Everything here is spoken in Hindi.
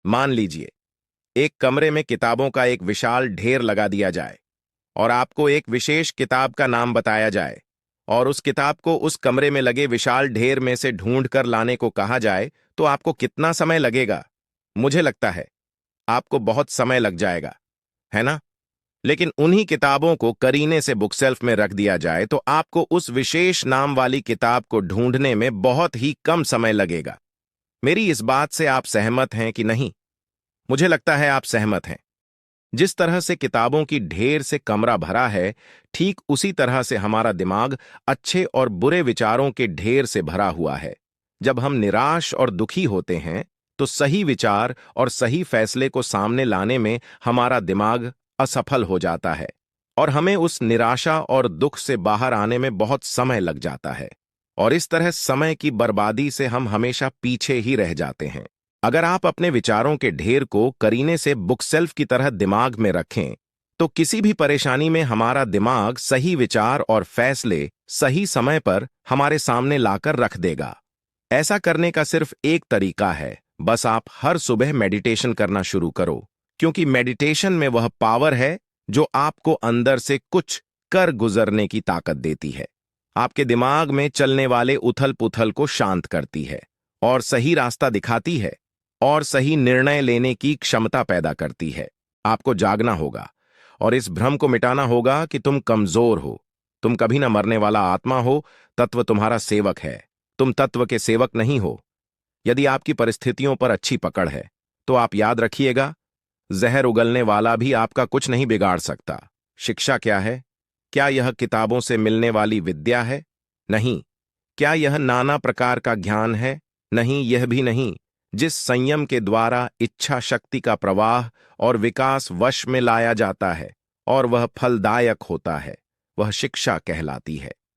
मान लीजिए एक कमरे में किताबों का एक विशाल ढेर लगा दिया जाए और आपको एक विशेष किताब का नाम बताया जाए और उस किताब को उस कमरे में लगे विशाल ढेर में से ढूंढ कर लाने को कहा जाए तो आपको कितना समय लगेगा? मुझे लगता है आपको बहुत समय लग जाएगा, है ना? लेकिन उन्हीं किताबों को करीने से बुक शेल्फ में रख दिया जाए तो आपको उस विशेष नाम वाली किताब को ढूंढने में बहुत ही कम समय लगेगा। मेरी इस बात से आप सहमत हैं कि नहीं? मुझे लगता है आप सहमत हैं। जिस तरह से किताबों की ढेर से कमरा भरा है, ठीक उसी तरह से हमारा दिमाग अच्छे और बुरे विचारों के ढेर से भरा हुआ है। जब हम निराश और दुखी होते हैं तो सही विचार और सही फैसले को सामने लाने में हमारा दिमाग असफल हो जाता है और हमें उस निराशा और दुख से बाहर आने में बहुत समय लग जाता है और इस तरह समय की बर्बादी से हम हमेशा पीछे ही रह जाते हैं। अगर आप अपने विचारों के ढेर को करीने से बुक शेल्फ की तरह दिमाग में रखें तो किसी भी परेशानी में हमारा दिमाग सही विचार और फैसले सही समय पर हमारे सामने लाकर रख देगा। ऐसा करने का सिर्फ एक तरीका है, बस आप हर सुबह मेडिटेशन करना शुरू करो, क्योंकि मेडिटेशन में वह पावर है जो आपको अंदर से कुछ कर गुजरने की ताकत देती है, आपके दिमाग में चलने वाले उथल पुथल को शांत करती है और सही रास्ता दिखाती है और सही निर्णय लेने की क्षमता पैदा करती है। आपको जागना होगा और इस भ्रम को मिटाना होगा कि तुम कमजोर हो। तुम कभी न मरने वाला आत्मा हो, तत्व तुम्हारा सेवक है, तुम तत्व के सेवक नहीं हो। यदि आपकी परिस्थितियों पर अच्छी पकड़ है तो आप याद रखिएगा, जहर उगलने वाला भी आपका कुछ नहीं बिगाड़ सकता। शिक्षा क्या है? क्या यह किताबों से मिलने वाली विद्या है? नहीं। क्या यह नाना प्रकार का ज्ञान है? नहीं, यह भी नहीं। जिस संयम के द्वारा इच्छा शक्ति का प्रवाह और विकास वश में लाया जाता है और वह फलदायक होता है, वह शिक्षा कहलाती है।